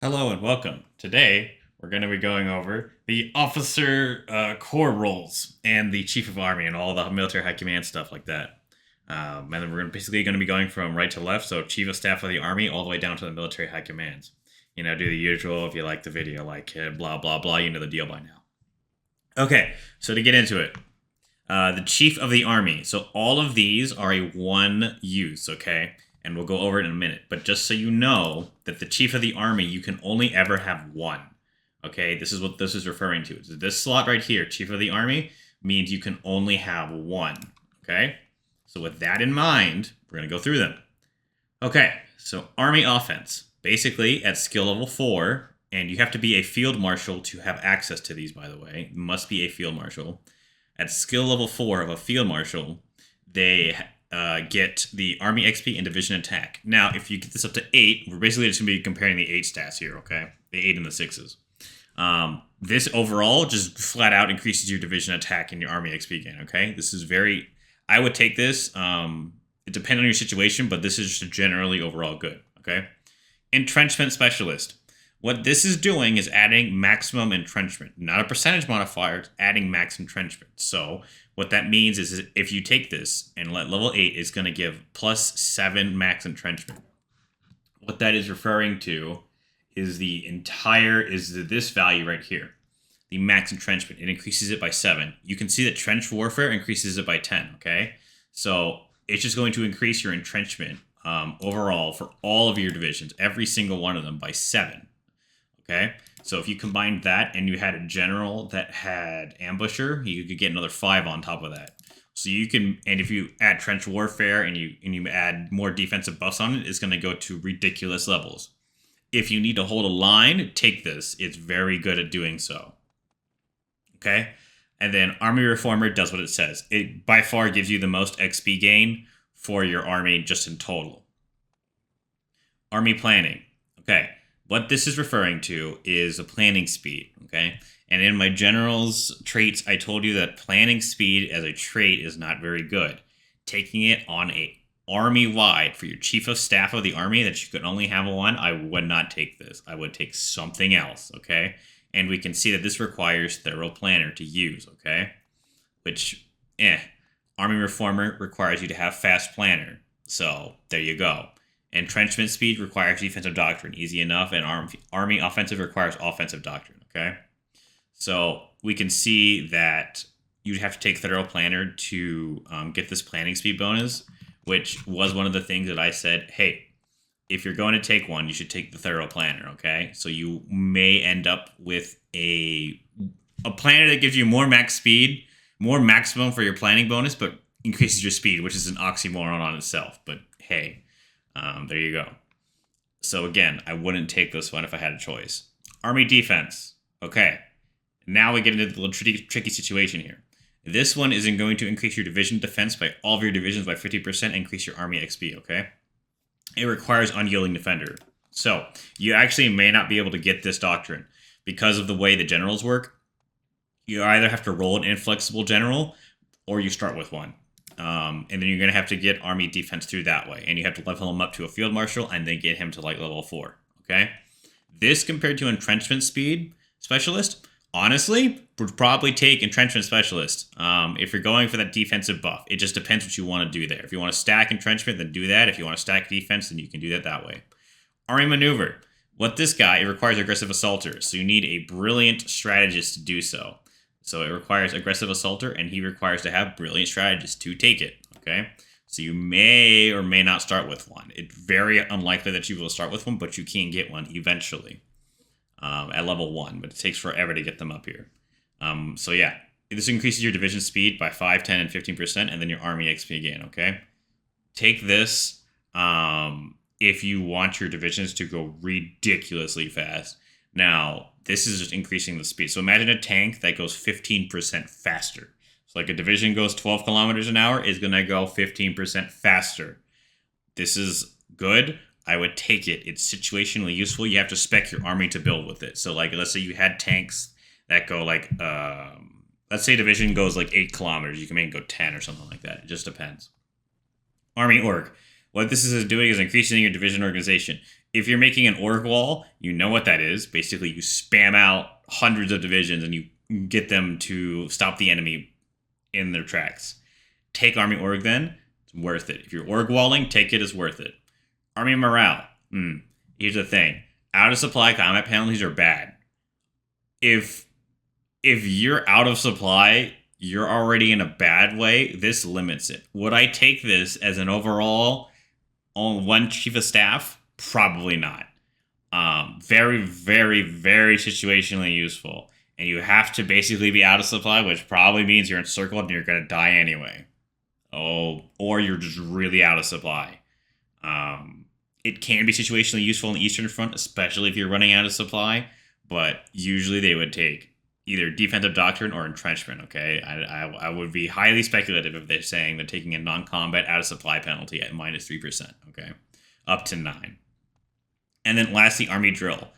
Hello and welcome. Today, we're going to be going over the officer corps roles and the chief of army and all the military high command stuff like that. And then we're basically going to be going from right to left, so chief of staff of the army all the way down to the military high commands. You know, do the usual if you like the video, like blah, blah, blah, you know the deal by now. Okay, so to get into it, the chief of the army. So all of these are a one use, okay? And we'll go over it in a minute. But just so you know that the chief of the army, you can only ever have one. Okay, this is what this is referring to. So this slot right here, chief of the army, means you can only have one. Okay, so with that in mind, we're going to go through them. Okay, so army offense. Basically, at skill level 4, and you have to be a field marshal to have access to these, by the way. You must be a field marshal. At skill level 4 of a field marshal, they get the army XP and division attack. Now, if you get this up to 8, we're basically just going to be comparing the 8 stats here, okay? The 8 and the 6s. This overall just flat out increases your division attack and your army XP gain, okay? This is very... I would take this. It depends on your situation, but this is just generally overall good, okay? Entrenchment Specialist. What this is doing is adding maximum entrenchment. Not a percentage modifier, it's adding max entrenchment. So what that means is if you take this and let level 8, it's going to give plus 7 max entrenchment. What that is referring to is this value right here. The max entrenchment. It increases it by 7. You can see that trench warfare increases it by 10, okay? So it's just going to increase your entrenchment overall for all of your divisions, every single one of them, by 7. Okay, so if you combined that and you had a general that had ambusher, you could get another 5 on top of that. So you can, and if you add trench warfare and you add more defensive buffs on it, it's going to go to ridiculous levels. If you need to hold a line, take this. It's very good at doing so. Okay, and then Army Reformer does what it says. It by far gives you the most XP gain for your army just in total. Army Planning. Okay. What this is referring to is a planning speed, okay? And in my general's traits, I told you that planning speed as a trait is not very good. Taking it on a army-wide for your chief of staff of the army that you could only have one, I would not take this. I would take something else, okay? And we can see that this requires Thorough Planner to use, okay? Which, Army Reformer requires you to have Fast Planner. So, there you go. Entrenchment speed requires defensive doctrine, easy enough, and army offensive requires offensive doctrine, okay? So we can see that you'd have to take Thorough Planner to get this planning speed bonus, which was one of the things that I said, hey, if you're going to take one, you should take the Thorough Planner, okay? So you may end up with a planner that gives you more max speed, more maximum for your planning bonus, but increases your speed, which is an oxymoron on itself, but hey... there you go. So again, I wouldn't take this one if I had a choice. Army Defense. Okay. Now we get into the little tricky situation here. This one isn't going to increase your division defense by all of your divisions by 50%, increase your army XP, okay? It requires Unyielding Defender. So, you actually may not be able to get this doctrine. Because of the way the generals work, you either have to roll an inflexible general, or you start with one. And then you're going to have to get army defense through that way. And you have to level him up to a field marshal and then get him to like level 4. Okay? This compared to entrenchment speed specialist, honestly, would probably take entrenchment specialist if you're going for that defensive buff. It just depends what you want to do there. If you want to stack entrenchment, then do that. If you want to stack defense, then you can do that way. Army maneuver. What this guy, it requires aggressive assaulters. So you need a brilliant strategist to do so. So it requires aggressive assaulter, and he requires to have brilliant strategists to take it, okay? So you may or may not start with one. It's very unlikely that you will start with one, but you can get one eventually at level 1, but it takes forever to get them up here. So yeah, this increases your division speed by 5, 10, and 15%, and then your army XP gain, okay? Take this if you want your divisions to go ridiculously fast. Now, this is just increasing the speed. So imagine a tank that goes 15% faster. So like a division goes 12 kilometers an hour, is going to go 15% faster. This is good. I would take it. It's situationally useful. You have to spec your army to build with it. So like, let's say you had tanks that go like, let's say division goes like 8 kilometers. You can maybe go 10 or something like that. It just depends. Army org. What this is doing is increasing your division organization. If you're making an org wall, you know what that is. Basically, you spam out hundreds of divisions and you get them to stop the enemy in their tracks. Take Army Org then, it's worth it. If you're org walling, take it, it's worth it. Army morale. Here's the thing. Out of supply combat penalties are bad. If you're out of supply, you're already in a bad way. This limits it. Would I take this as an overall on one chief of staff? Probably not. Very, very, very situationally useful. And you have to basically be out of supply, which probably means you're encircled and you're going to die anyway. Oh, or you're just really out of supply. It can be situationally useful on the Eastern Front, especially if you're running out of supply. But usually they would take either defensive doctrine or entrenchment, okay? I would be highly speculative if they're saying they're taking a non-combat out of supply penalty at minus 3%, okay? Up to 9. And then lastly, Army drill.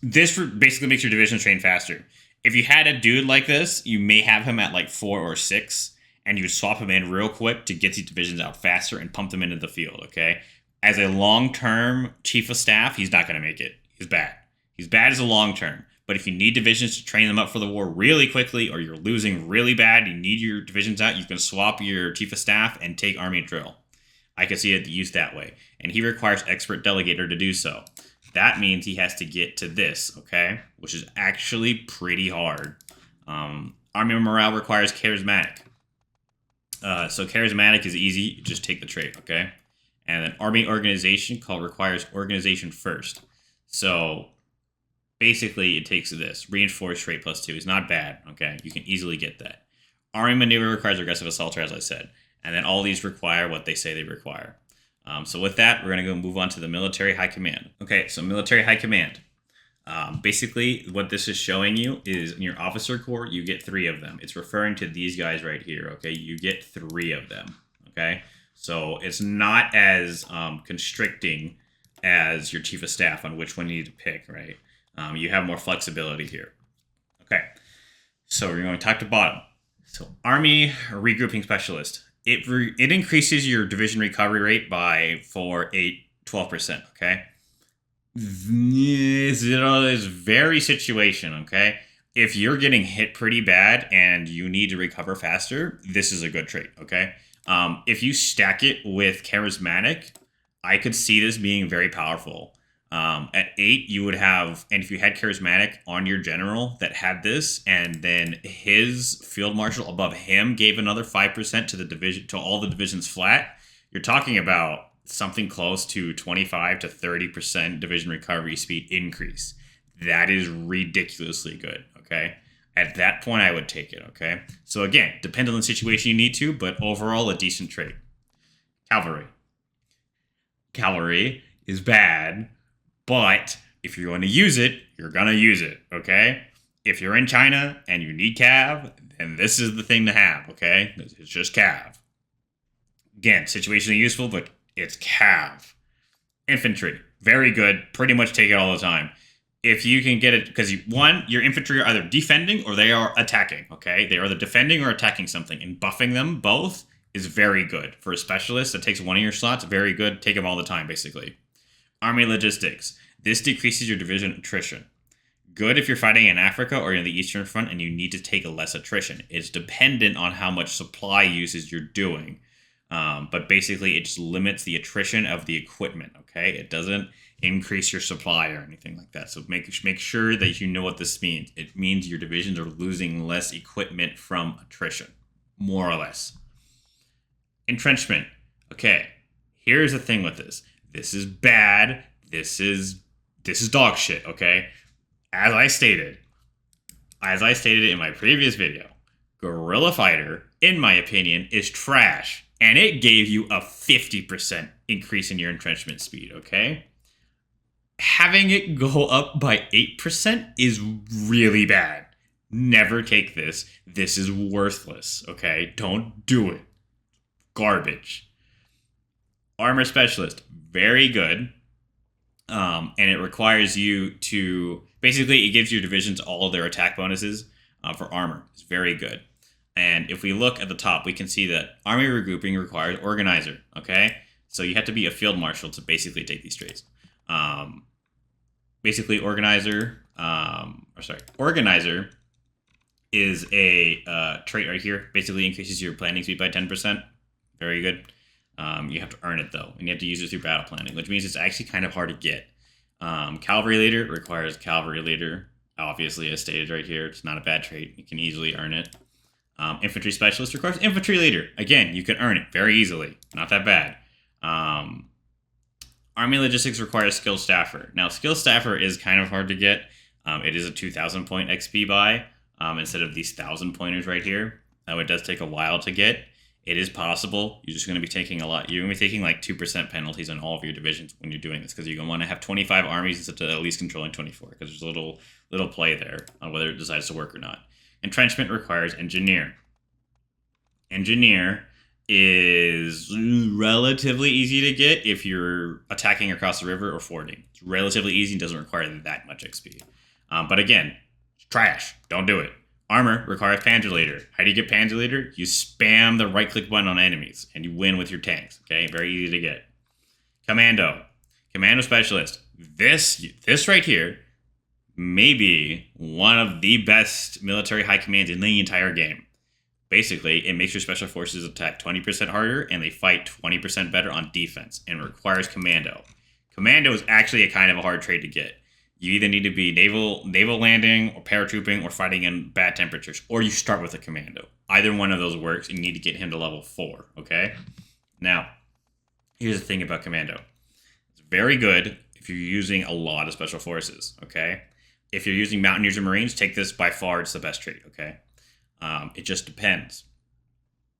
This basically makes your divisions train faster. If you had a dude like this, you may have him at like 4 or 6, and you would swap him in real quick to get these divisions out faster and pump them into the field, okay? As a long-term chief of staff, he's not going to make it. He's bad. He's bad as a long-term. But if you need divisions to train them up for the war really quickly, or you're losing really bad, you need your divisions out, you can swap your chief of staff and take Army drill. I can see it used that way. And he requires expert delegator to do so. That means he has to get to this, okay? Which is actually pretty hard. Army morale requires charismatic. So charismatic is easy. You just take the trait, okay? And then Army organization requires organization first. So basically it takes this. Reinforced trait +2 is not bad, okay? You can easily get that. Army maneuver requires aggressive assaulter, as I said. And then all these require what they say they require. So with that, we're going to go move on to the military high command. Okay, so military high command. Basically, what this is showing you is in your officer corps, you get 3 of them. It's referring to these guys right here, okay? You get 3 of them, okay? So it's not as constricting as your chief of staff on which one you need to pick, right? You have more flexibility here. Okay, so we're going top to bottom. So Army regrouping specialist. It increases your division recovery rate by 12%, okay? It's very situation, okay? If you're getting hit pretty bad and you need to recover faster, this is a good trait, okay? If you stack it with charismatic, I could see this being very powerful. At 8, you would have, and if you had charismatic on your general that had this, and then his field marshal above him gave another 5% to the division, to all the divisions flat, you're talking about something close to 25 to 30% division recovery speed increase. That is ridiculously good, okay? At that point, I would take it, okay? So again, depends on the situation you need to, but overall, a decent trait. Cavalry. Cavalry is bad, but if you're going to use it, you're going to use it, okay? If you're in China and you need cav, then this is the thing to have, okay? It's just cav. Again, situationally useful, but it's cav. Infantry, very good. Pretty much take it all the time. If you can get it, because your infantry are either defending or they are attacking, okay? They are either defending or attacking something, and buffing them both is very good. For a specialist that takes one of your slots, very good. Take them all the time, basically. Army logistics. This decreases your division attrition. Good if you're fighting in Africa or in the Eastern Front and you need to take a less attrition. It's dependent on how much supply usage you're doing. But basically, it just limits the attrition of the equipment, okay? It doesn't increase your supply or anything like that. So make sure that you know what this means. It means your divisions are losing less equipment from attrition, more or less. Entrenchment. Okay, here's the thing with this. This is bad. This is dog shit, okay? As I stated in my previous video, Guerrilla Fighter, in my opinion, is trash. And it gave you a 50% increase in your entrenchment speed, okay? Having it go up by 8% is really bad. Never take this. This is worthless, okay? Don't do it. Garbage. Armor Specialist, very good. And it requires you to... Basically, it gives your divisions all of their attack bonuses for armor. It's very good. And if we look at the top, we can see that Army regrouping requires organizer, okay? So you have to be a field marshal to basically take these traits. Basically, Organizer is a trait right here. Basically increases your planning speed by 10%. Very good. You have to earn it though, and you have to use it through battle planning, which means it's actually kind of hard to get. Cavalry Leader requires Cavalry Leader. Obviously, as stated right here, it's not a bad trait. You can easily earn it. Infantry Specialist requires Infantry Leader. Again, you can earn it very easily. Not that bad. Army Logistics requires Skill Staffer. Now, Skill Staffer is kind of hard to get. It is a 2,000 point XP buy instead of these 1,000 pointers right here. It does take a while to get. It is possible. You're just going to be taking a lot. You're going to be taking like 2% penalties on all of your divisions when you're doing this, because you're going to want to have 25 armies instead of at least controlling 24, because there's a little play there on whether it decides to work or not. Entrenchment requires Engineer. Engineer is relatively easy to get if you're attacking across the river or fording. It's relatively easy and doesn't require that much XP. But again, trash. Don't do it. Armor requires Panzer Leader. How do you get Panzer Leader? You spam the right-click button on enemies, and you win with your tanks. Okay, very easy to get. Commando. Commando Specialist. This right here may be one of the best military high commands in the entire game. Basically, it makes your special forces attack 20% harder, and they fight 20% better on defense, and requires Commando. Commando is actually a kind of a hard trait to get. You either need to be naval landing or paratrooping or fighting in bad temperatures, or you start with a Commando. Either one of those works, and you need to get him to level 4, okay? Now, here's the thing about Commando. It's very good if you're using a lot of special forces, okay? If you're using Mountaineers or Marines, take this. By far, it's the best trait, okay? It just depends.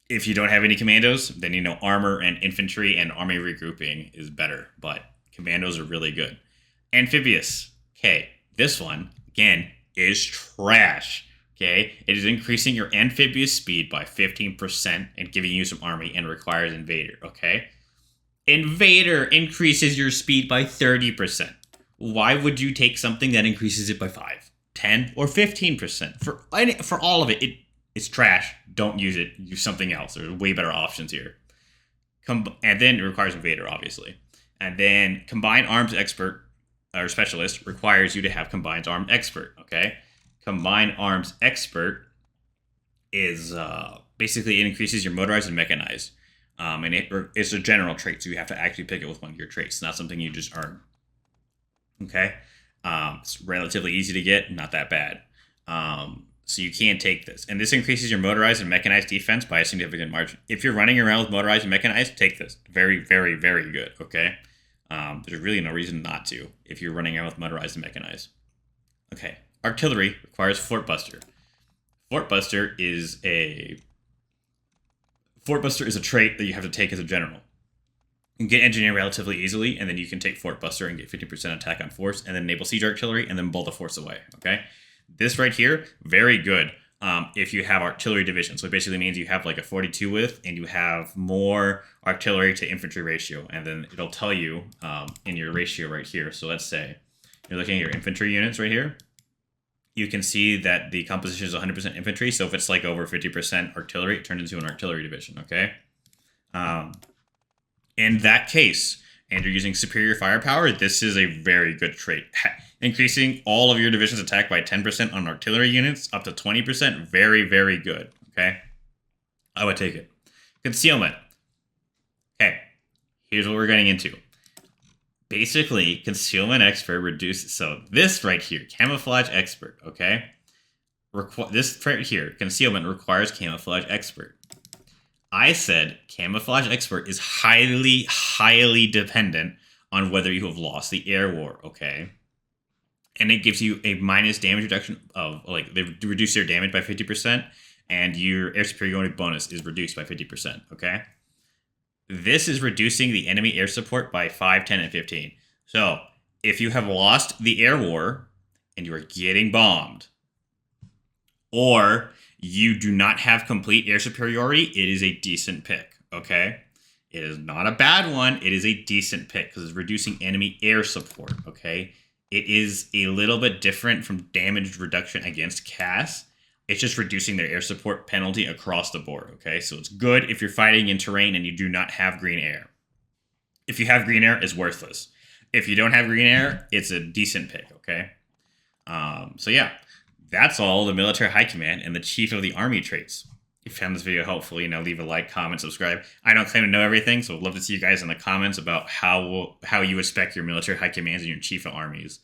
If you don't have any Commandos, then you know armor and infantry and army regrouping is better, but Commandos are really good. Amphibious. Okay, this one, again, is trash. Okay, it is increasing your amphibious speed by 15% and giving you some army, and requires Invader. Okay, Invader increases your speed by 30%. Why would you take something that increases it by 5, 10, or 15%? For all of it, it's trash. Don't use it. Use something else. There's way better options here. And then it requires Invader, obviously. And then Combined Arms Expert or Specialist requires you to have Combined Arms Expert, okay? Combined Arms Expert is basically it increases your motorized and mechanized. And it's a general trait, so you have to actually pick it with one of your traits. It's not something you just earn, okay? It's relatively easy to get, not that bad. So you can take this. And this increases your motorized and mechanized defense by a significant margin. If you're running around with motorized and mechanized, take this. Very, very, very good, okay? There's really no reason not to if you're running around with motorized and mechanized. Okay, Artillery requires Fort Buster. Fort Buster is a trait that you have to take as a general. You can get Engineer relatively easily, and then you can take Fort Buster and get 50% attack on force, and then enable Siege Artillery, and then bolt the force away, okay? This right here, very good if you have artillery division. So it basically means you have like a 42 width, and you have more artillery to infantry ratio, and then it'll tell you in your ratio right here. So let's say you're looking at your infantry units right here. You can see that the composition is 100% infantry. So if it's like over 50% artillery, it turns into an artillery division, okay? In that case, and you're using superior firepower, this is a very good trait. Increasing all of your division's attack by 10% on artillery units up to 20%, very, very good, okay? I would take it. Concealment. Okay, here's what we're getting into. Basically, Concealment Expert reduces, so this right here, Camouflage Expert, okay? This right here, Concealment, requires Camouflage Expert. I said Camouflage Expert is highly, highly dependent on whether you have lost the air war, okay? And it gives you a minus damage reduction of, like, they reduce your damage by 50%, and your air superiority bonus is reduced by 50%, okay? This is reducing the enemy air support by 5, 10, and 15. So, if you have lost the air war, and you are getting bombed, or you do not have complete air superiority, it is a decent pick, okay? It is not a bad one. It is a decent pick because it's reducing enemy air support, okay? It is a little bit different from damage reduction against CAS. It's just reducing their air support penalty across the board, okay? So it's good if you're fighting in terrain and you do not have green air. If you have green air, it's worthless. If you don't have green air, it's a decent pick, okay? So yeah, that's all the military high command and the chief of the army traits. If you found this video helpful, leave a like, comment, subscribe. I don't claim to know everything, so I'd love to see you guys in the comments about how you would spec your military high commands and your chief of armies.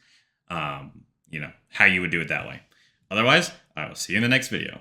How you would do it that way. Otherwise, I will see you in the next video.